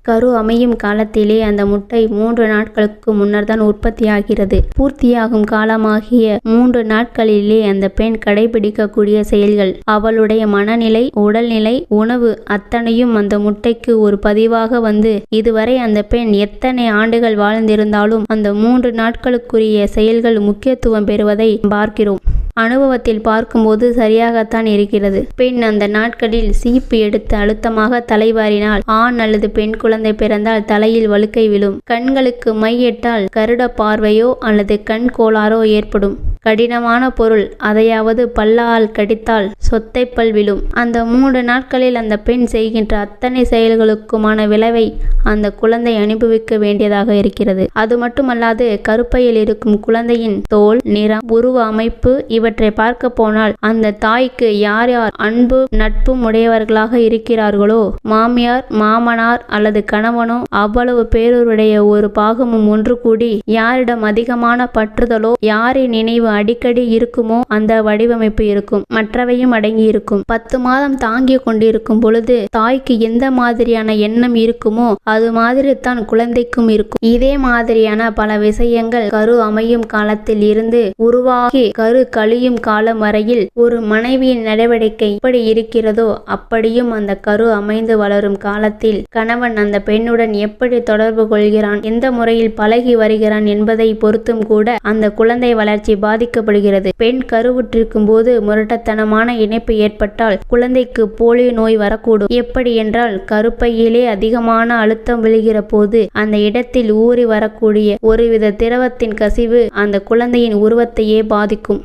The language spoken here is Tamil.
கரு அமையும் காலத்திலே அந்த முட்டை 3 நாட்களுக்கு முன்னர் தான் உற்பத்தியாகிறது. பூர்த்தியாகும் காலமாகிய 3 நாட்களிலே அந்த பெண் கடைபிடிக்கக்கூடிய செயல்கள், அவளுடைய மனநிலை, உடல்நிலை, உணவு அத்தனையும் அந்த முட்டைக்கு ஒரு பதிவாக வந்து இதுவரை அந்த பெண் எத்தனை ஆண்டுகள் வாழ்ந்திருந்தாலும் அந்த 3 நாட்களுக்குரிய செயல்கள் முக்கியத்துவம் பெறுவதை பார்க்கிறோம். அனுபவத்தில் பார்க்கும்போது சரியாகத்தான் இருக்கிறது. பெண் அந்த நாட்களில் சீப்பு எடுத்து அழுத்தமாக தலைவாரினால் ஆண் அல்லது பெண் குழந்தை பிறந்தால் தலையில் வழுக்கை விழும். கண்களுக்கு மை இட்டால் கருட பார்வையோ அல்லது கண் கோளாறோ ஏற்படும். கடினமான பொருள் அதையாவது பல்லால் கடித்தால் சொத்தைப்பல் விழும். அந்த 3 நாட்களில் அந்த பெண் செய்கின்ற அத்தனை செயல்களுக்குமான விளைவை அந்த குழந்தை அனுபவிக்க வேண்டியதாக இருக்கிறது. அது மட்டுமல்லாது கருப்பையில் இருக்கும் குழந்தையின் தோல், நிறம், உருவ அமைப்பு இவற்றை பார்க்க போனால் அந்த தாய்க்கு யார் யார் அன்பு நட்பும் உடையவர்களாக இருக்கிறார்களோ, மாமியார், மாமனார் அல்லது கணவனோ அவ்வளவு பேருடைய ஒரு பாகமும் ஒன்று கூடி யாரிடம் அதிகமான பற்றுதலோ, யாரின் நினைவு அடிக்கடி இருக்குமோ அந்த வடிவமைப்பு இருக்கும். மற்றவையும் அடங்கி இருக்கும். 10 மாதம் தாங்கி கொண்டிருக்கும் பொழுது தாய்க்கு எந்த மாதிரியான எண்ணம் இருக்குமோ அது மாதிரி தான் குழந்தைக்கும் இருக்கும். இதே மாதிரியான பல விஷயங்கள் கரு அமையும் காலத்தில் இருந்து உருவாகி கரு கழியும் காலம் வரையில் ஒரு மனைவியின் நடவடிக்கை எப்படி இருக்கிறதோ அப்படியும் அந்த கரு அமைந்து வளரும் காலத்தில் கணவன் அந்த பெண்ணுடன் எப்படி தொடர்பு கொள்கிறான், எந்த முறையில் பழகி வருகிறான் என்பதை பொறுத்தும் கூட அந்த குழந்தை வளர்ச்சி பாதிக்கப்படுகிறது. பெண் கருவுற்றிருக்கும் போது முரட்டத்தனமான இணைப்பு ஏற்பட்டால் குழந்தைக்கு போலியோ நோய் வரக்கூடும். எப்படி என்றால் கருப்பையிலே அதிகமான அழுத்தம் விழுகிற போது அந்த இடத்தில் ஊறி வரக்கூடிய ஒருவித திரவத்தின் கசிவு அந்த குழந்தையின் உருவத்தையே பாதிக்கும்.